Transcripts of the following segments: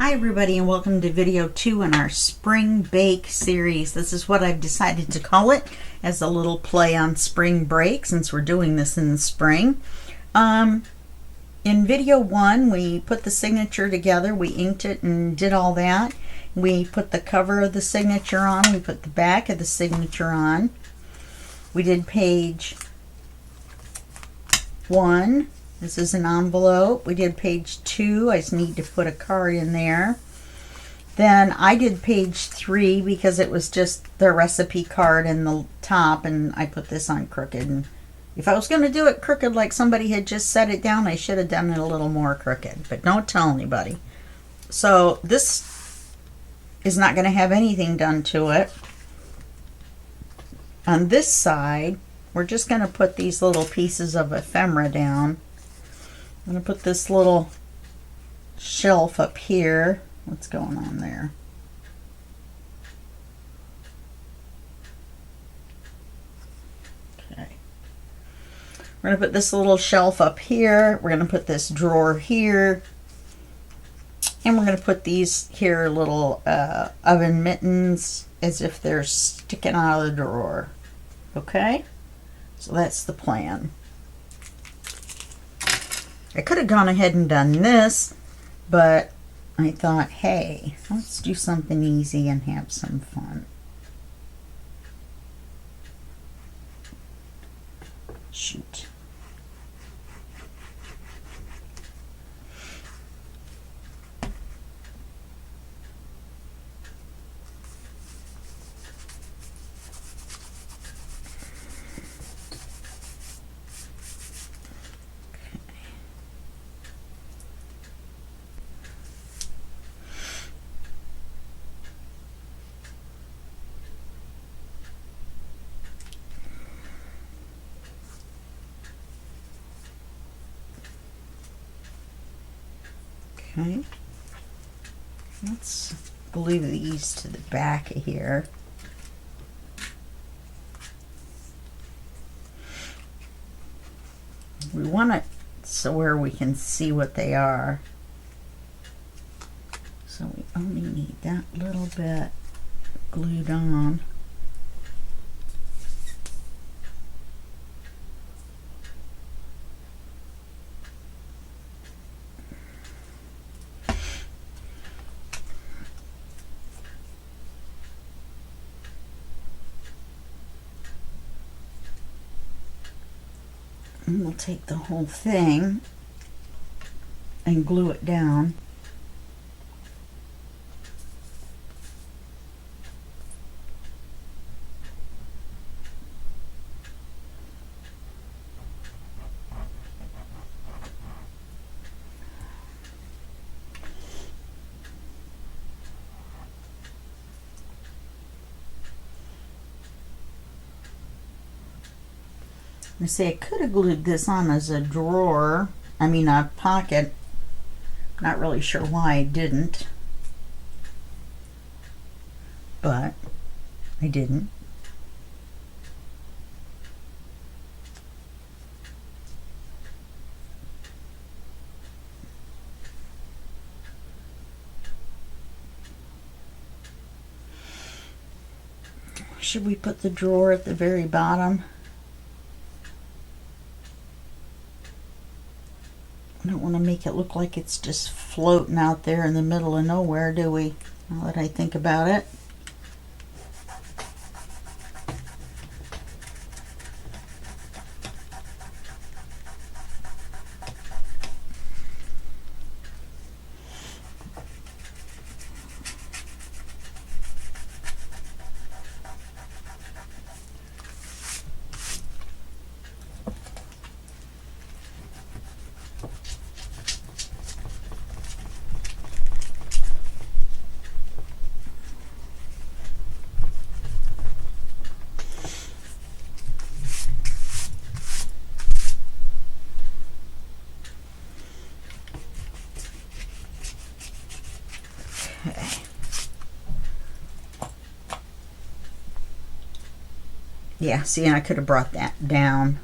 Hi everybody, and welcome to video 2 in our spring bake series. This is what I've decided to call it, as a little play on spring break, since we're doing this in the spring. In video 1 we put the signature together, we inked it and did all that. We put the cover of the signature on, we put the back of the signature on. We did page 1. This is an envelope. We did page 2. I just need to put a card in there. Then I did page 3 because it was just the recipe card in the top, and I put this on crooked. And if I was going to do it crooked like somebody had just set it down, I should have done it a little more crooked. But don't tell anybody. So this is not going to have anything done to it. On this side, we're just going to put these little pieces of ephemera down. I'm going to put this little shelf up here. What's going on there? Okay. We're going to put this little shelf up here. We're going to put this drawer here. And we're going to put these here little oven mittens as if they're sticking out of the drawer. Okay? So that's the plan. I could have gone ahead and done this, but I thought, hey, let's do something easy and have some fun. Shoot. Okay, let's glue these to the back of here. We want it so where we can see what they are. So we only need that little bit glued on. And we'll take the whole thing and glue it down. I say I could have glued this on as a drawer, a pocket. Not really sure why I didn't, but I didn't. Should we put the drawer at the very bottom? I don't want to make it look like it's just floating out there in the middle of nowhere, do we? Now that I think about it. Yeah, see, I could have brought that down.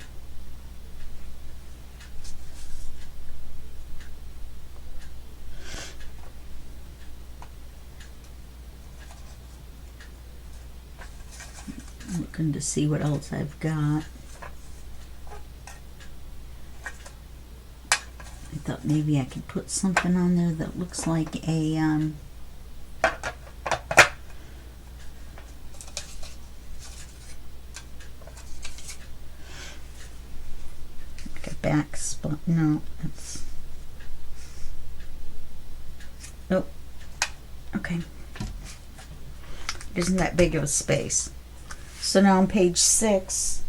I'm looking to see what else I've got. I thought maybe I could put something on there that looks like a back spot. No, it's nope. Okay, it isn't that big of a space. So now on page 6,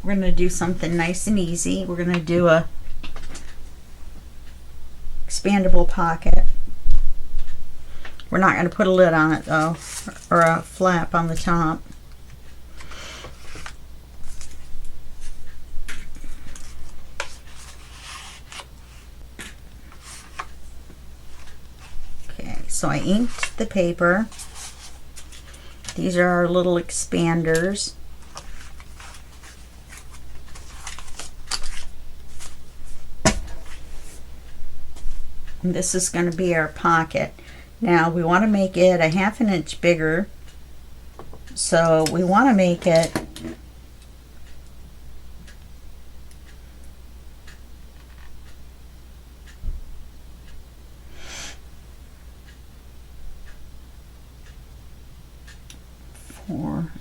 we're going to do something nice and easy. We're going to do a expandable pocket. We're not going to put a lid on it though, or a flap on the top. Okay, so I inked the paper. These are our little expanders. And this is going to be our pocket. Now we want to make it a 1/2 inch bigger. So we want to make it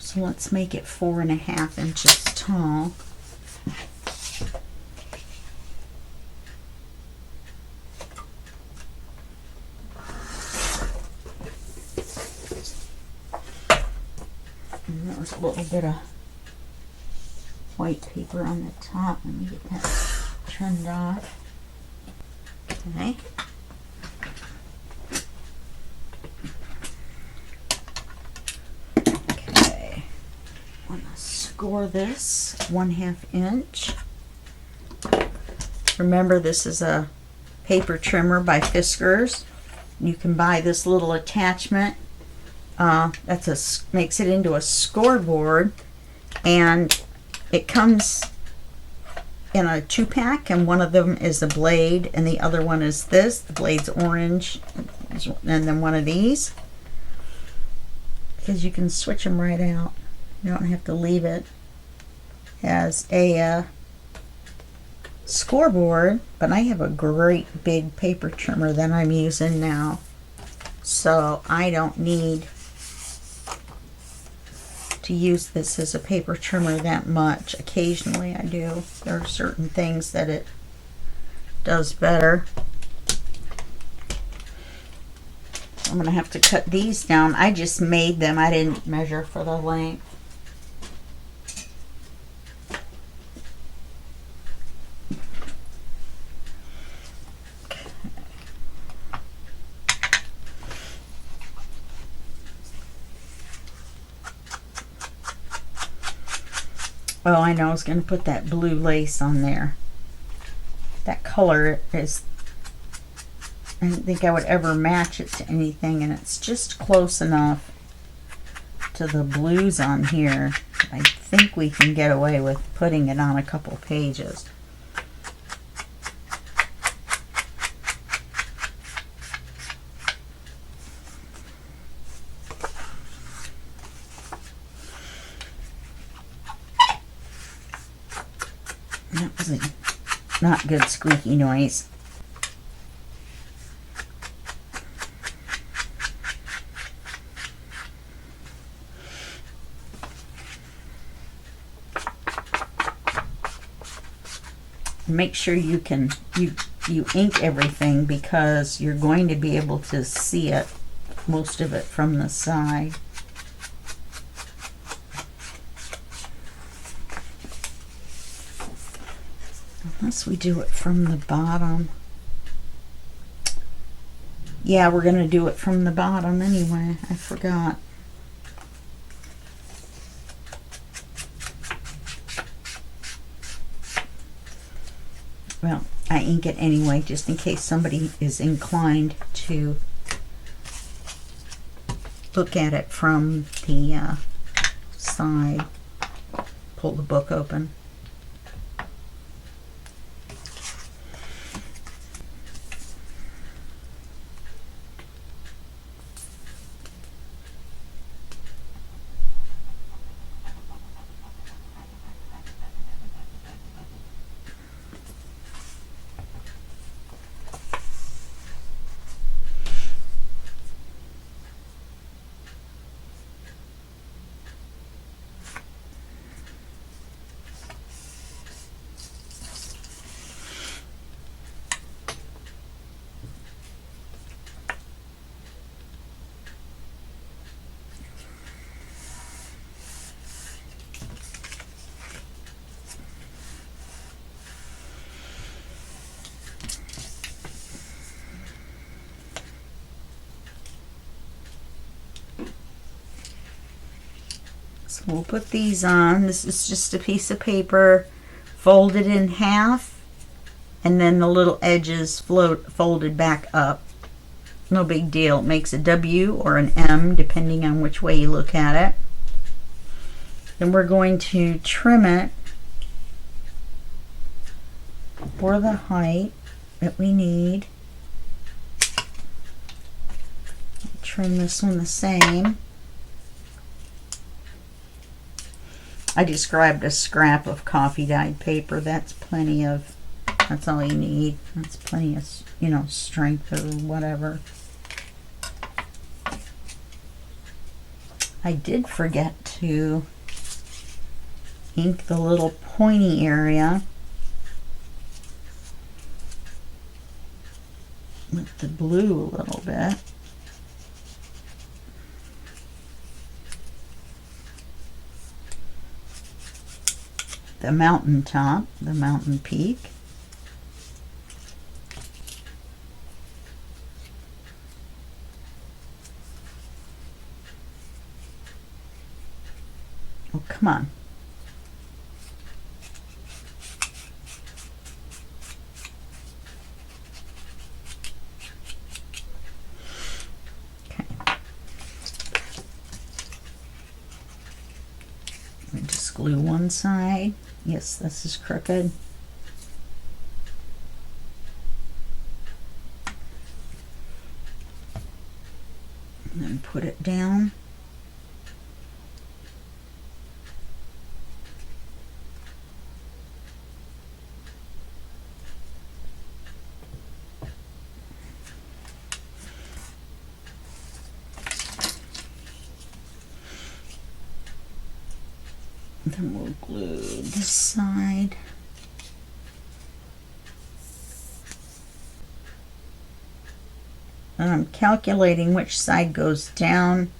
so let's make it 4.5 inches tall. And there was a little bit of white paper on the top. Let me get that trimmed off. Okay. Score this 1/2 inch. Remember, this is a paper trimmer by Fiskars. You can buy this little attachment. Makes it into a scoreboard, and it comes in a 2-pack, and one of them is a blade, and the other one is this. The blade's orange, and then one of these, because you can switch them right out. You don't have to leave it as a scoreboard, but I have a great big paper trimmer that I'm using now, so I don't need to use this as a paper trimmer that much. Occasionally I do. There are certain things that it does better. I'm going to have to cut these down. I just made them. I didn't measure for the length. Oh, I know, I was going to put that blue lace on there. That color is, I didn't think I would ever match it to anything, and it's just close enough to the blues on here. I think we can get away with putting it on a couple pages. That was a not good squeaky noise. Make sure you ink everything, because you're going to be able to see it, most of it, from the side. Unless we do it from the bottom. Yeah, we're going to do it from the bottom anyway. I forgot. Well, I ink it anyway, just in case somebody is inclined to look at it from the side. Pull the book open. So we'll put these on. This is just a piece of paper folded in half, and then the little edges folded back up. No big deal. It makes a W or an M depending on which way you look at it. Then we're going to trim it for the height that we need. Trim this one the same. I just grabbed a scrap of coffee dyed paper. That's all you need. That's plenty of, strength or whatever. I did forget to ink the little pointy area with the blue a little bit. The mountaintop, the mountain peak. Oh, come on. Okay. Let me just glue one side. Yes, this is crooked. And then put it down. Then we'll glue this side. And I'm calculating which side goes down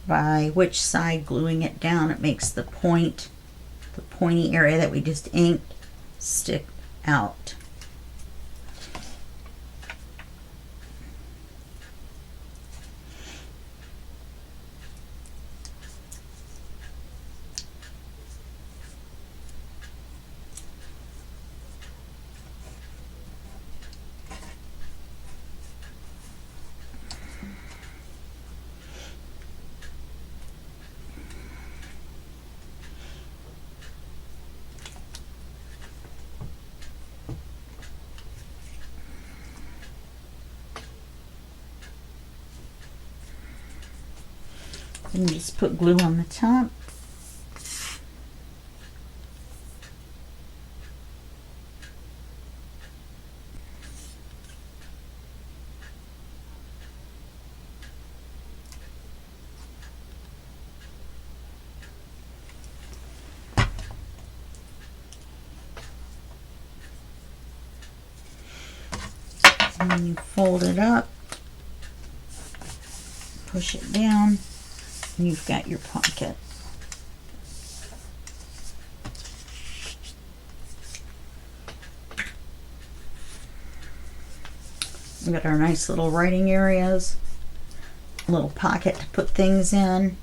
by which side gluing it down. It makes the pointy area that we just inked stick out. And just put glue on the top. And then you fold it up, push it down, and you've got your pocket. We've got our nice little writing areas, a little pocket to put things in.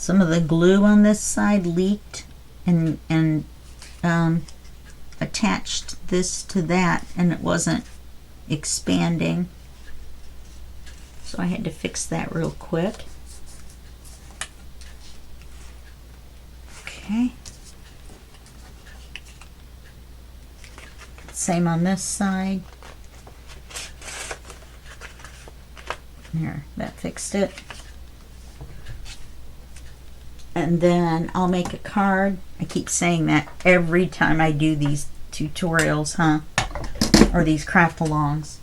Some of the glue on this side leaked and attached this to that, and it wasn't expanding. So I had to fix that real quick. Okay. Same on this side. There, that fixed it. And then I'll make a card. I keep saying that every time I do these tutorials, huh? Or these craft alongs.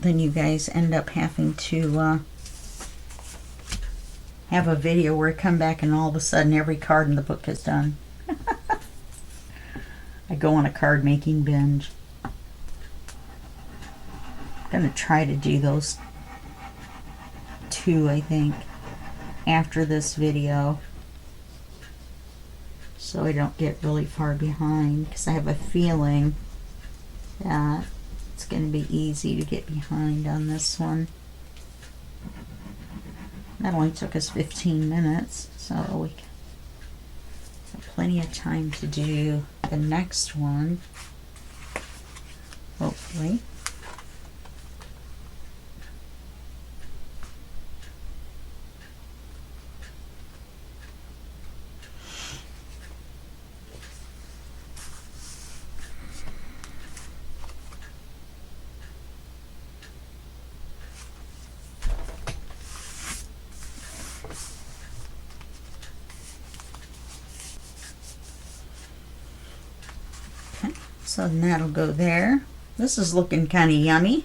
then you guys end up having to have a video where I come back and all of a sudden every card in the book is done. I go on a card making binge. I'm gonna try to do those 2, I think, after this video, so I don't get really far behind, because I have a feeling that it's going to be easy to get behind on this one. That only took us 15 minutes, so we have plenty of time to do the next one, hopefully. So that'll go there. This is looking kind of yummy.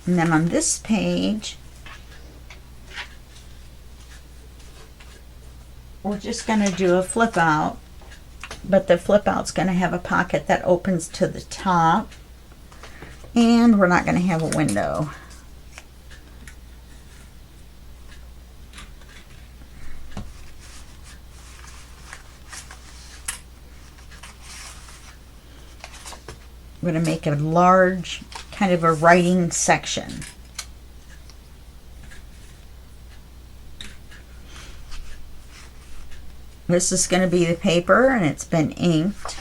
And then on this page, we're just going to do a flip out, but the flip out's going to have a pocket that opens to the top, and we're not going to have a window. I'm going to make a large kind of a writing section. This is going to be the paper, and it's been inked.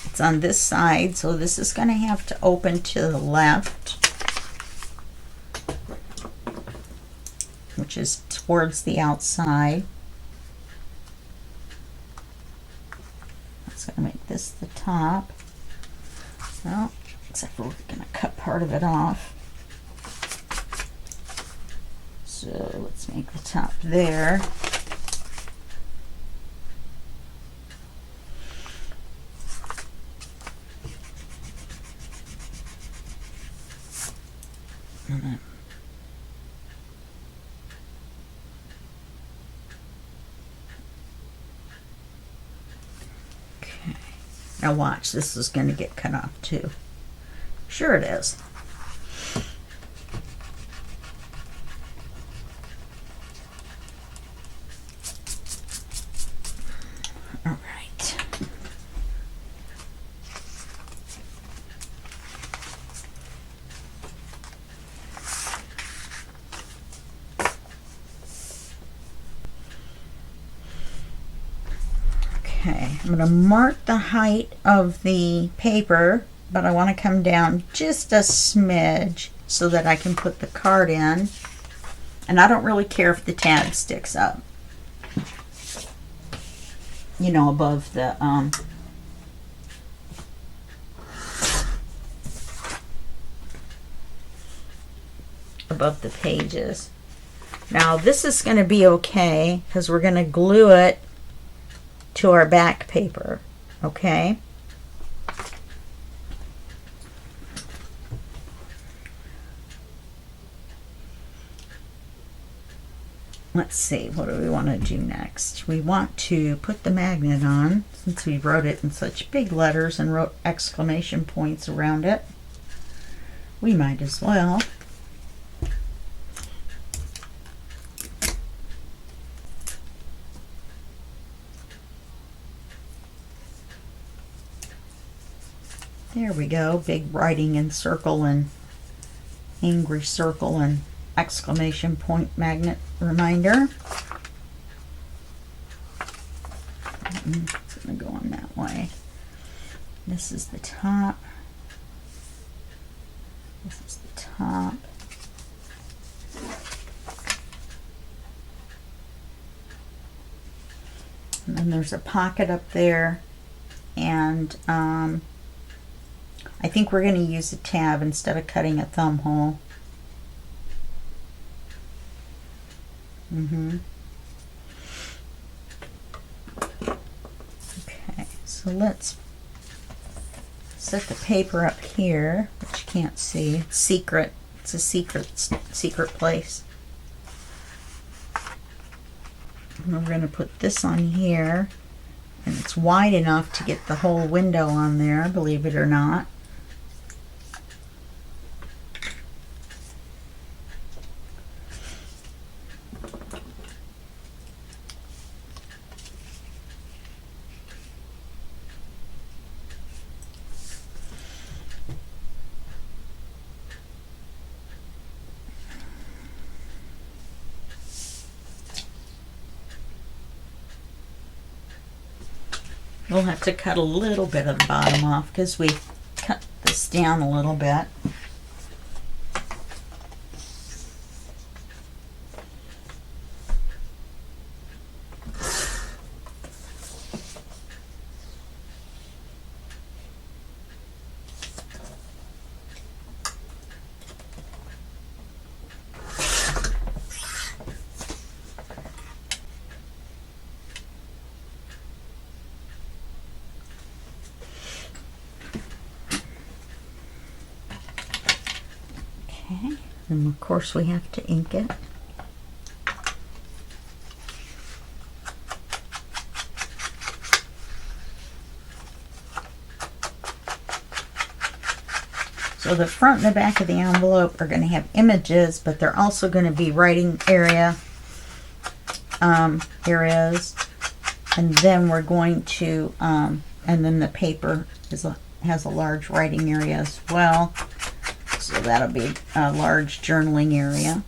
It's on this side, so this is going to have to open to the left, which is towards the outside. That's going to make this the top. Well, except for we're going to cut part of it off. So let's make the top there. Okay. Now watch, this is going to get cut off too. Sure it is. All right. Okay, I'm going to mark the height of the paper, but I want to come down just a smidge so that I can put the card in. And I don't really care if the tab sticks up, you know, above the pages. Now this is going to be okay because we're going to glue it to our back paper, okay? Let's see, what do we want to do next? We want to put the magnet on, since we wrote it in such big letters and wrote exclamation points around it. We might as well. There we go, big writing in circle and angry circle and exclamation point magnet reminder. It's going to go on that way. This is the top. This is the top. And then there's a pocket up there, and I think we're going to use a tab instead of cutting a thumb hole. Okay, so let's set the paper up here, which you can't see. It's secret. It's a secret place. And we're going to put this on here, and it's wide enough to get the whole window on there, believe it or not. We'll have to cut a little bit of the bottom off because we cut this down a little bit. And of course we have to ink it. So the front and the back of the envelope are going to have images, but they're also going to be writing areas. And then we're going to, and then the paper has a large writing area as well. So that'll be a large journaling area.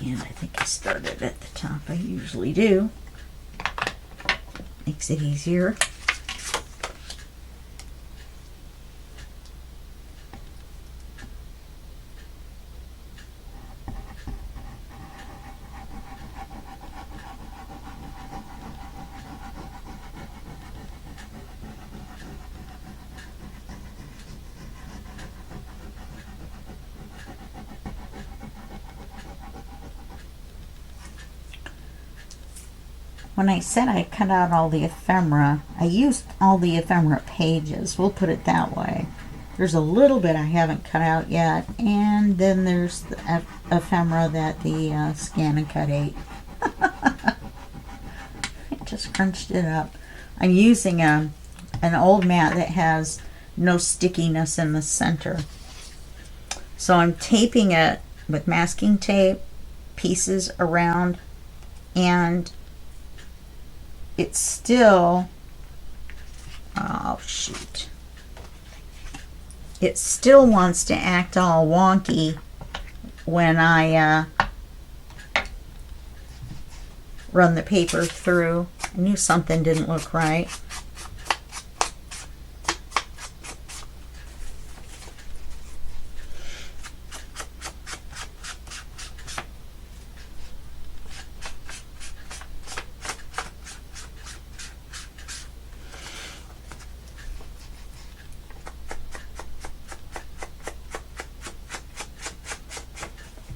And I think I started at the top. I usually do. Makes it easier. When I said I cut out all the ephemera, I used all the ephemera pages. We'll put it that way. There's a little bit I haven't cut out yet, and then there's the ephemera that the Scan and Cut ate. I just crunched it up. I'm using an old mat that has no stickiness in the center. So I'm taping it with masking tape, pieces around, and it's still, oh shoot, it still wants to act all wonky when I run the paper through. I knew something didn't look right.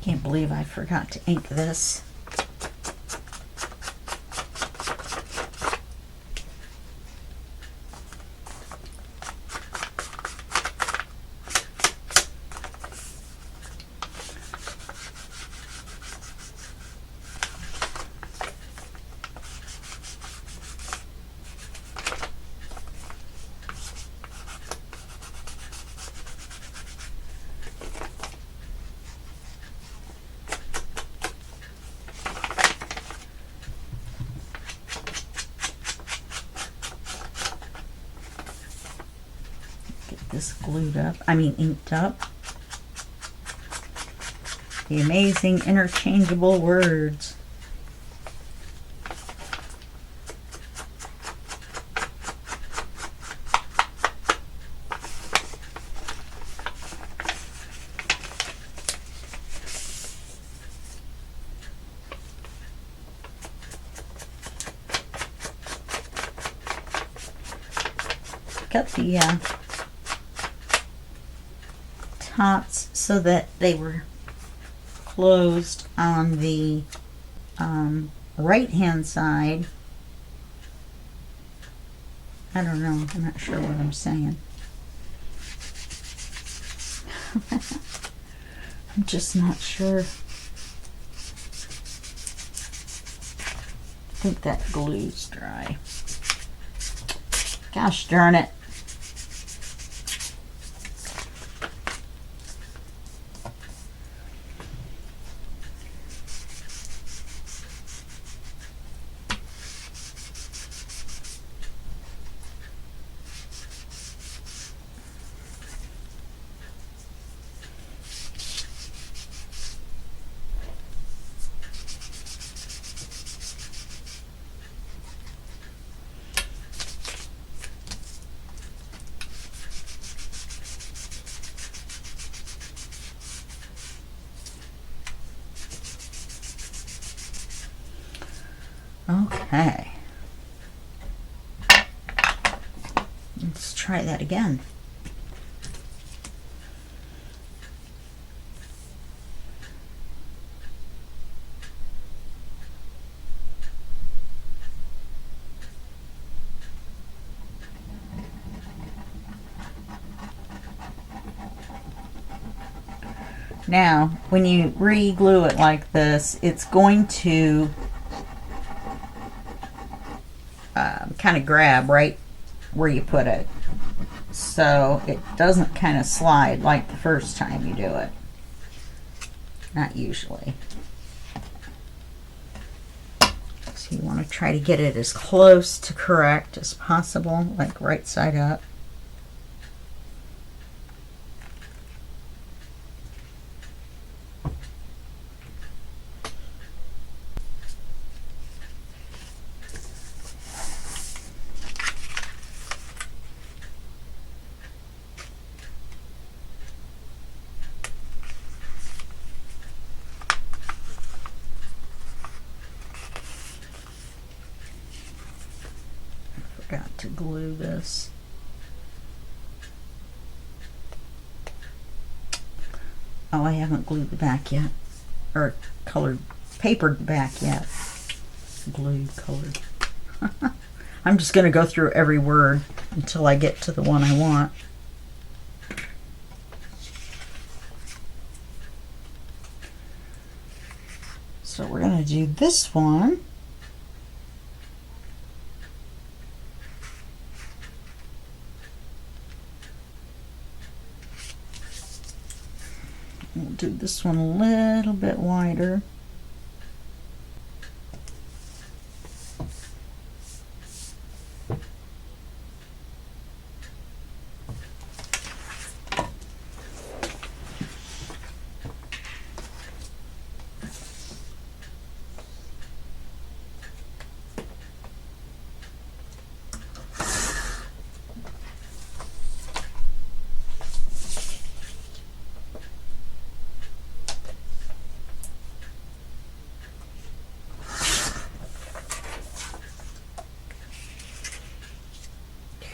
Can't believe I forgot to ink this. This glued up, inked up. The amazing interchangeable words. cut the tops so that they were closed on the right hand side. I don't know, I'm not sure what I'm saying. I'm just not sure. I think that glue's dry. Gosh darn it. Okay. Let's try that again. Now, when you re-glue it like this, it's going to kind of grab right where you put it, so it doesn't kind of slide like the first time you do it. Not usually. So you want to try to get it as close to correct as possible, like right side up. Forgot to glue this. Oh, I haven't glued the back yet, or colored, papered the back yet. Glued, colored. I'm just going to go through every word until I get to the one I want. So we're going to do this one. We'll do this one a little bit wider.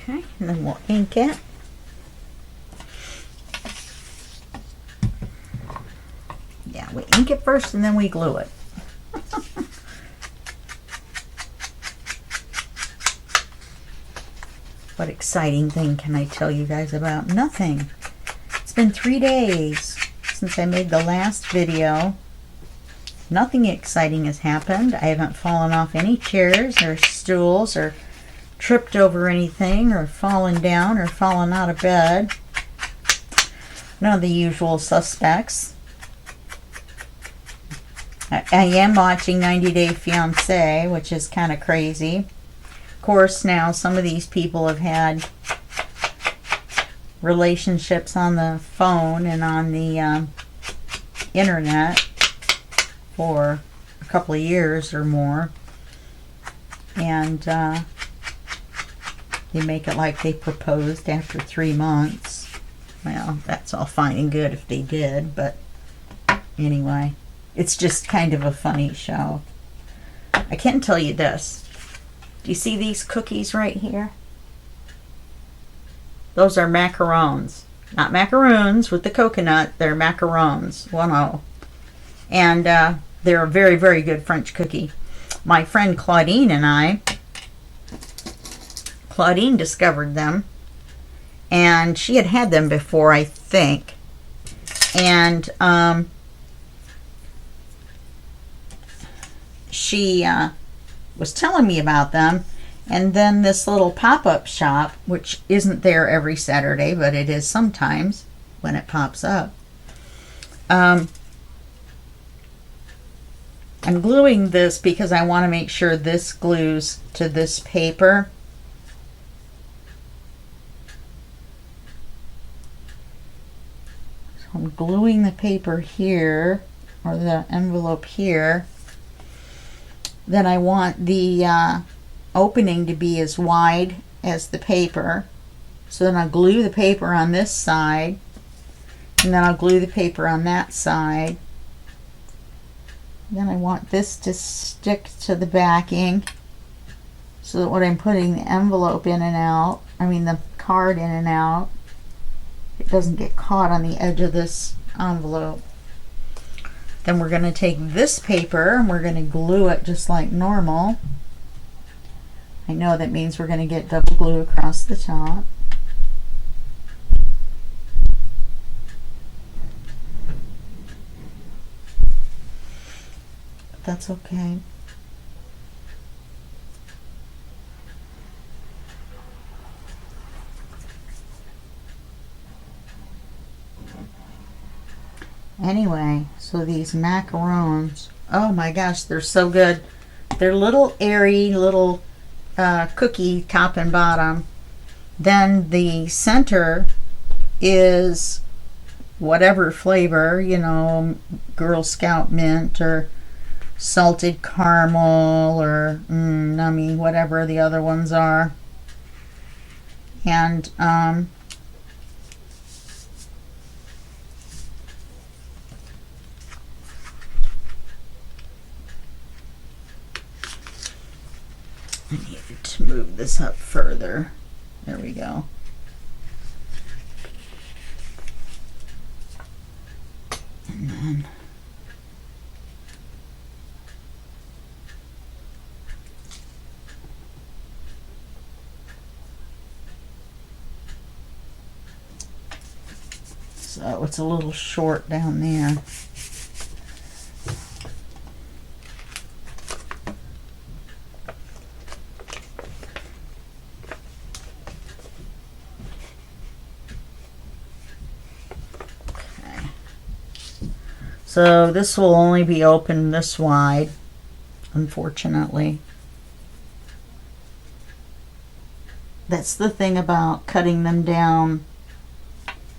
Okay, and then we'll ink it. Yeah, we ink it first and then we glue it. What exciting thing can I tell you guys about? Nothing. It's been 3 days since I made the last video. Nothing exciting has happened. I haven't fallen off any chairs or stools or tripped over anything or fallen down or fallen out of bed. None of the usual suspects. I am watching 90 Day Fiancé, which is kind of crazy. Of course, now some of these people have had relationships on the phone and on the internet for a couple of years or more. And they make it like they proposed after 3 months. Well, that's all fine and good if they did, but anyway, it's just kind of a funny show. I can tell you this. Do you see these cookies right here? Those are macarons. Not macaroons with the coconut. They're macarons. 1-0. And they're a very, very good French cookie. My friend Claudine and I, Claudine discovered them. And she had had them before, I think. And she was telling me about them. And then this little pop-up shop, which isn't there every Saturday, but it is sometimes when it pops up. I'm gluing this because I want to make sure this glues to this paper. So I'm gluing the paper here, or the envelope here. Then I want the opening to be as wide as the paper. So then I'll glue the paper on this side, and then I'll glue the paper on that side. Then I want this to stick to the backing so that when I'm putting the envelope in and out, I mean the card in and out, it doesn't get caught on the edge of this envelope. Then we're going to take this paper and we're going to glue it just like normal. I know that means we're going to get double glue across the top. But that's okay. Anyway, so these macarons, oh my gosh, they're so good. They're little airy, little cookie top and bottom. Then the center is whatever flavor, you know, Girl Scout mint or salted caramel or nummy, whatever the other ones are. And I need to move this up further. There we go. And then so it's a little short down there. So this will only be open this wide, unfortunately. That's the thing about cutting them down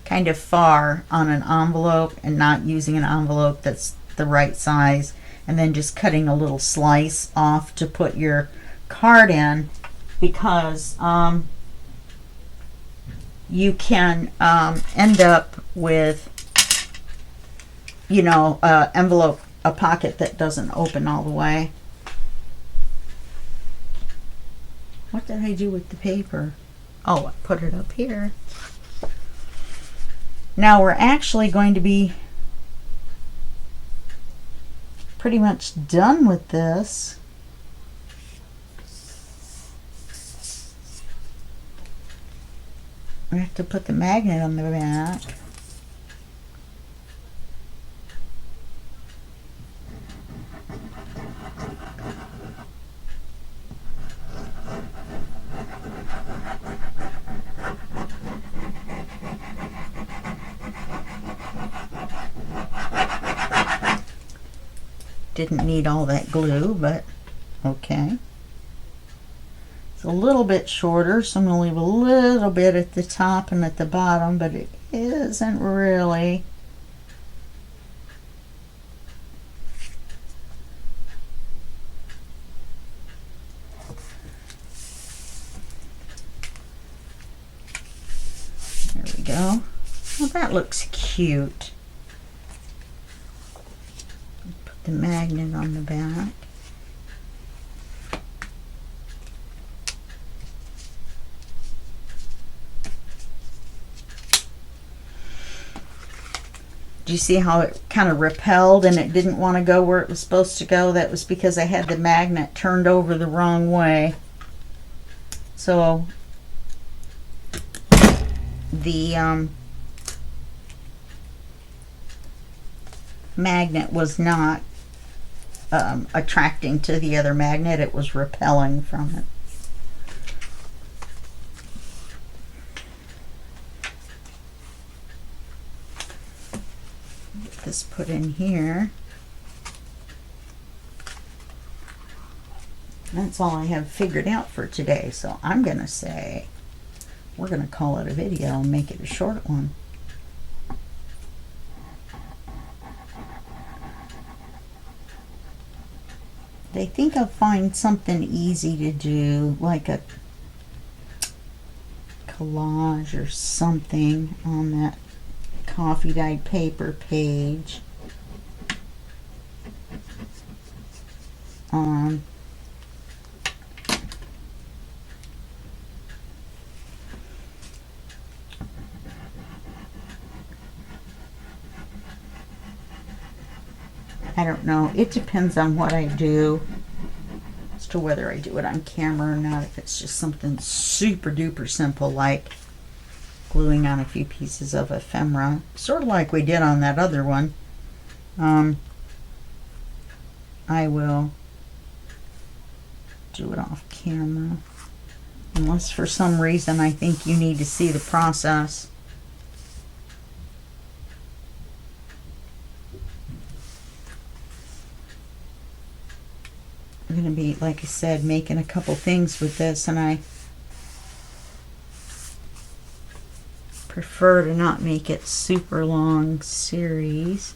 kind of far on an envelope and not using an envelope that's the right size, and then just cutting a little slice off to put your card in, because you can end up with, you know, a pocket that doesn't open all the way. What did I do with the paper? Oh, I put it up here. Now we're actually going to be pretty much done with this. We have to put the magnet on the back. Didn't need all that glue, but okay. It's a little bit shorter, so I'm going to leave a little bit at the top and at the bottom, but it isn't really. There we go. Well, that looks cute. Put the magnet on the back. Do you see how it kind of repelled and it didn't want to go where it was supposed to go? That was because I had the magnet turned over the wrong way. So the magnet was not attracting to the other magnet. It was repelling from it. Get this put in here. That's all I have figured out for today. So I'm going to say we're going to call it a video and make it a short one. I think I'll find something easy to do, like a collage or something on that coffee dyed paper page. I don't know. It depends on what I do as to whether I do it on camera or not. If it's just something super duper simple like gluing on a few pieces of ephemera, sort of like we did on that other one, I will do it off camera. Unless for some reason I think you need to see the process. I'm going to be, like I said, making a couple things with this, and I prefer to not make it super long series,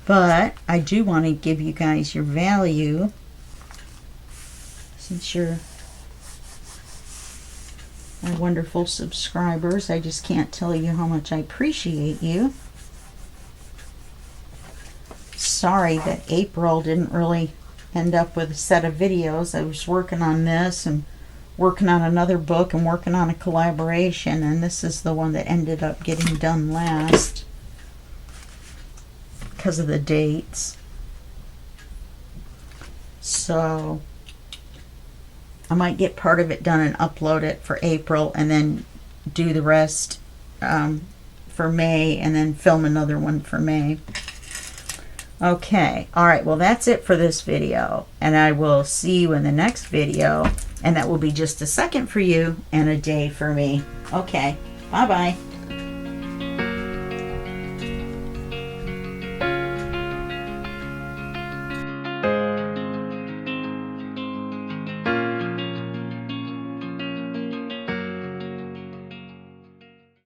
but I do want to give you guys your value since you're my wonderful subscribers. I just can't tell you how much I appreciate you. Sorry that April didn't really end up with a set of videos. I was working on this and working on another book and working on a collaboration, and this is the one that ended up getting done last because of the dates. So I might get part of it done and upload it for April, and then do the rest for May, and then film another one for May. Okay, all right, well, that's it for this video, and I will see you in the next video, and that will be just a second for you and a day for me. Okay, bye-bye.